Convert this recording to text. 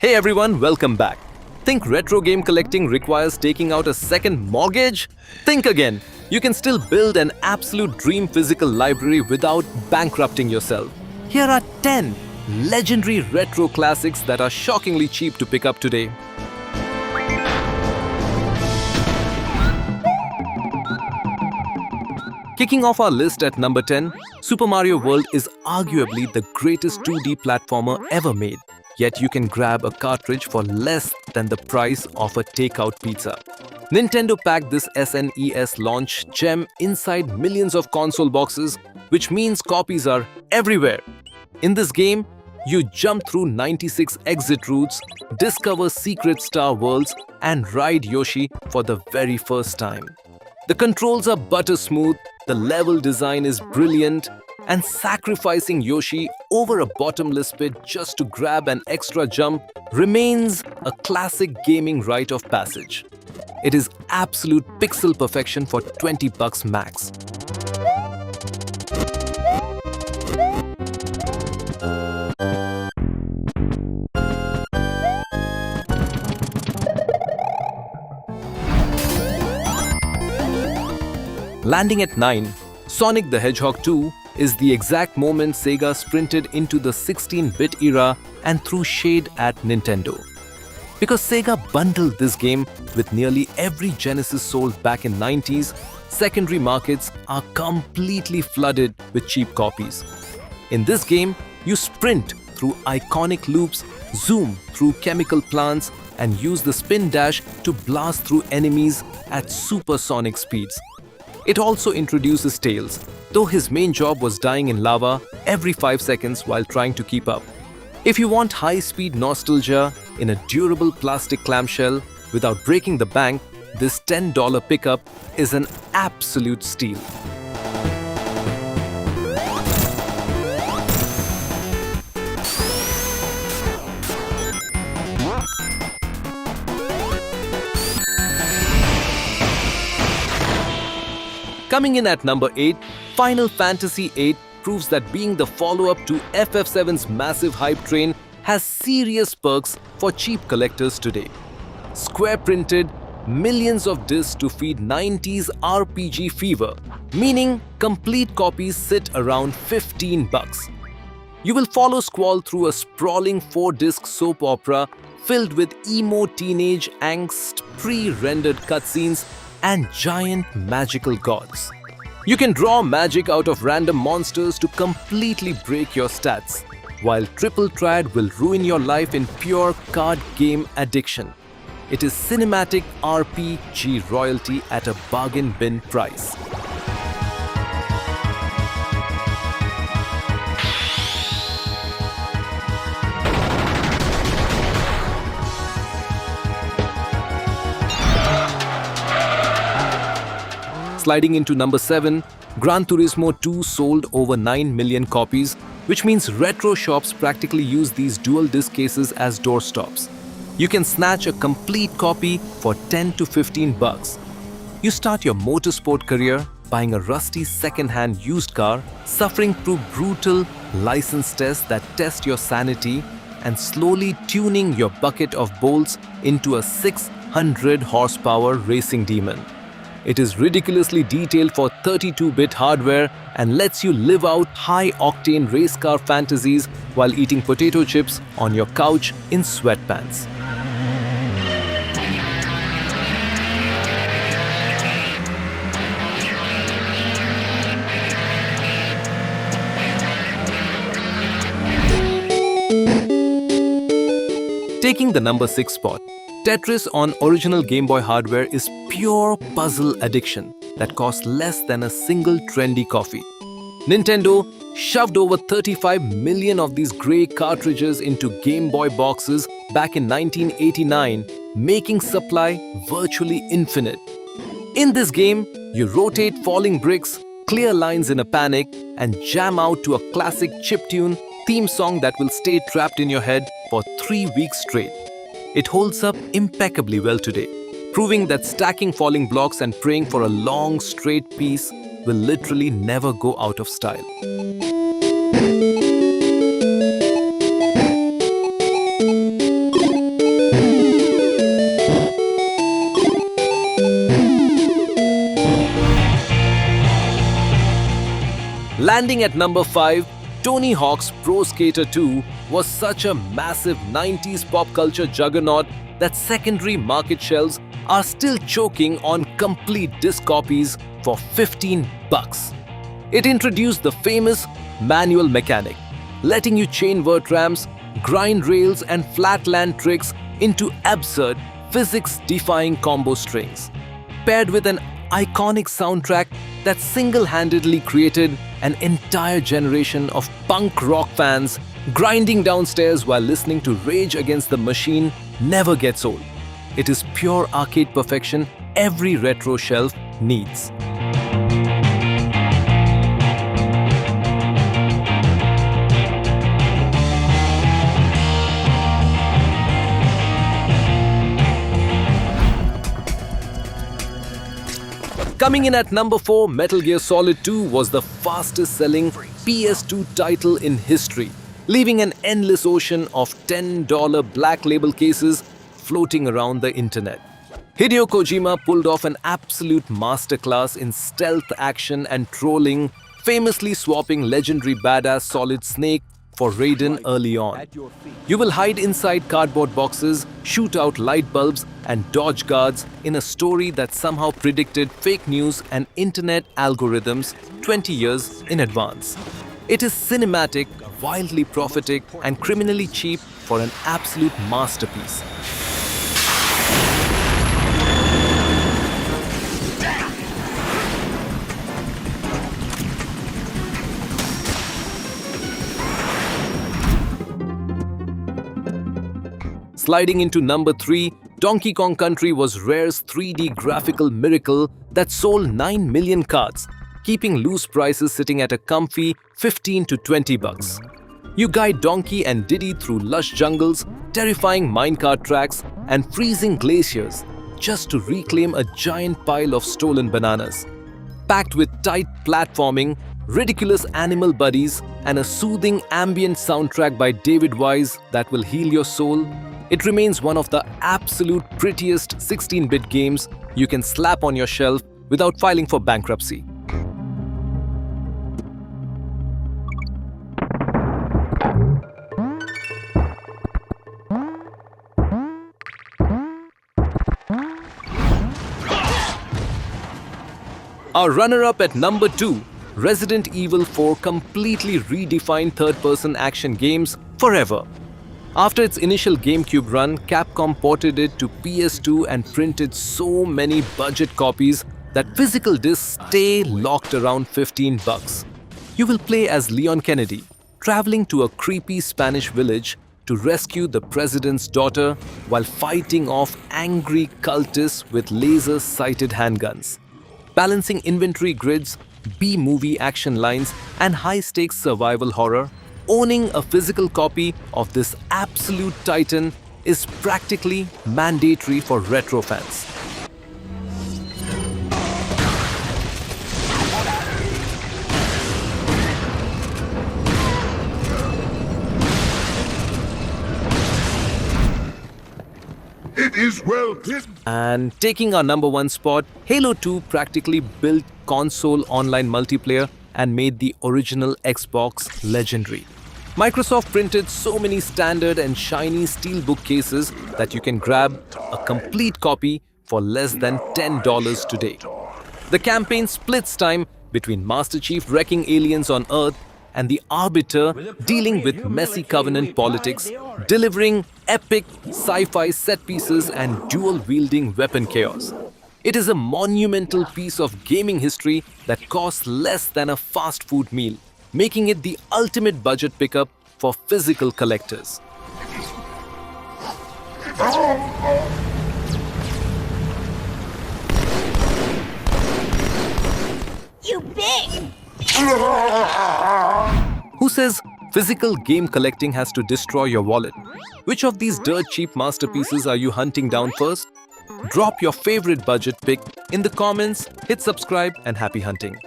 Hey everyone, welcome back. Think retro game collecting requires taking out a second mortgage? Think again. You can still build an absolute dream physical library without bankrupting yourself. Here are 10 legendary retro classics that are shockingly cheap to pick up today. Kicking off our list at number 10, Super Mario World is arguably the greatest 2D platformer ever made. Yet you can grab a cartridge for less than the price of a takeout pizza. Nintendo packed this SNES launch gem inside millions of console boxes, which means copies are everywhere. In this game, you jump through 96 exit routes, discover secret star worlds, and ride Yoshi for the very first time. The controls are butter smooth, the level design is brilliant, and sacrificing Yoshi over a bottomless pit just to grab an extra jump remains a classic gaming rite of passage. It is absolute pixel perfection for $20 max. Landing at 9, Sonic the Hedgehog 2 is the exact moment Sega sprinted into the 16-bit era and threw shade at Nintendo. Because Sega bundled this game with nearly every Genesis sold back in 90s, secondary markets are completely flooded with cheap copies. In this game, you sprint through iconic loops, zoom through chemical plants, and use the spin dash to blast through enemies at supersonic speeds. It also introduces Tails, though his main job was dying in lava every 5 seconds while trying to keep up. If you want high-speed nostalgia in a durable plastic clamshell without breaking the bank, this $10 pickup is an absolute steal. Coming in at number 8, Final Fantasy VIII proves that being the follow-up to FF7's massive hype train has serious perks for cheap collectors today. Square printed millions of discs to feed 90s RPG fever, meaning complete copies sit around $15. You will follow Squall through a sprawling 4-disc soap opera filled with emo teenage angst, pre-rendered cutscenes, and giant magical gods. You can draw magic out of random monsters to completely break your stats, while Triple Triad will ruin your life in pure card game addiction. It is cinematic RPG royalty at a bargain bin price. Sliding into number 7, Gran Turismo 2 sold over 9 million copies, which means retro shops practically use these dual disc cases as doorstops. You can snatch a complete copy for $10 to $15. You start your motorsport career buying a rusty second-hand used car, suffering through brutal license tests that test your sanity, and slowly tuning your bucket of bolts into a 600 horsepower racing demon. It is ridiculously detailed for 32-bit hardware and lets you live out high-octane race car fantasies while eating potato chips on your couch in sweatpants. Taking the number 6 spot, Tetris on original Game Boy hardware is pure puzzle addiction that costs less than a single trendy coffee. Nintendo shoved over 35 million of these grey cartridges into Game Boy boxes back in 1989, making supply virtually infinite. In this game, you rotate falling bricks, clear lines in a panic, and jam out to a classic chiptune theme song that will stay trapped in your head for 3 weeks straight. It holds up impeccably well today, proving that stacking falling blocks and praying for a long, straight piece will literally never go out of style. Landing at number 5, Tony Hawk's Pro Skater 2 was such a massive 90s pop culture juggernaut that secondary market shelves are still choking on complete disc copies for $15. It introduced the famous manual mechanic, letting you chain vert ramps, grind rails and flatland tricks into absurd, physics-defying combo strings. Paired with an iconic soundtrack that single-handedly created an entire generation of punk rock fans, grinding downstairs while listening to Rage Against the Machine never gets old. It is pure arcade perfection every retro shelf needs. Coming in at number 4, Metal Gear Solid 2 was the fastest-selling PS2 title in history, leaving an endless ocean of $10 black label cases floating around the internet. Hideo Kojima pulled off an absolute masterclass in stealth action and trolling, famously swapping legendary badass Solid Snake for Raiden early on. You will hide inside cardboard boxes, shoot out light bulbs, and dodge guards in a story that somehow predicted fake news and internet algorithms 20 years in advance. It is cinematic, wildly prophetic, and criminally cheap for an absolute masterpiece. Sliding into number 3, Donkey Kong Country was Rare's 3D graphical miracle that sold 9 million cards, keeping loose prices sitting at a comfy $15 to $20. You guide Donkey and Diddy through lush jungles, terrifying minecart tracks, and freezing glaciers just to reclaim a giant pile of stolen bananas. Packed with tight platforming, ridiculous animal buddies, and a soothing ambient soundtrack by David Wise that will heal your soul, it remains one of the absolute prettiest 16-bit games you can slap on your shelf without filing for bankruptcy. Our runner-up at number 2, Resident Evil 4 completely redefined third-person action games forever. After its initial GameCube run, Capcom ported it to PS2 and printed so many budget copies that physical discs stay locked around $15. You will play as Leon Kennedy, traveling to a creepy Spanish village to rescue the president's daughter while fighting off angry cultists with laser-sighted handguns. Balancing inventory grids, B-movie action lines, and high-stakes survival horror, owning a physical copy of this absolute titan is practically mandatory for retro fans. It is well played. And taking our number 1 spot, Halo 2 practically built console online multiplayer and made the original Xbox legendary. Microsoft printed so many standard and shiny steelbook cases that you can grab a complete copy for less than $10 today. The campaign splits time between Master Chief wrecking aliens on Earth and the Arbiter dealing with messy Covenant politics, delivering epic sci-fi set pieces and dual-wielding weapon chaos. It is a monumental piece of gaming history that costs less than a fast food meal, making it the ultimate budget pickup for physical collectors. You big! Who says physical game collecting has to destroy your wallet? Which of these dirt cheap masterpieces are you hunting down first? Drop your favorite budget pick in the comments, hit subscribe, and happy hunting.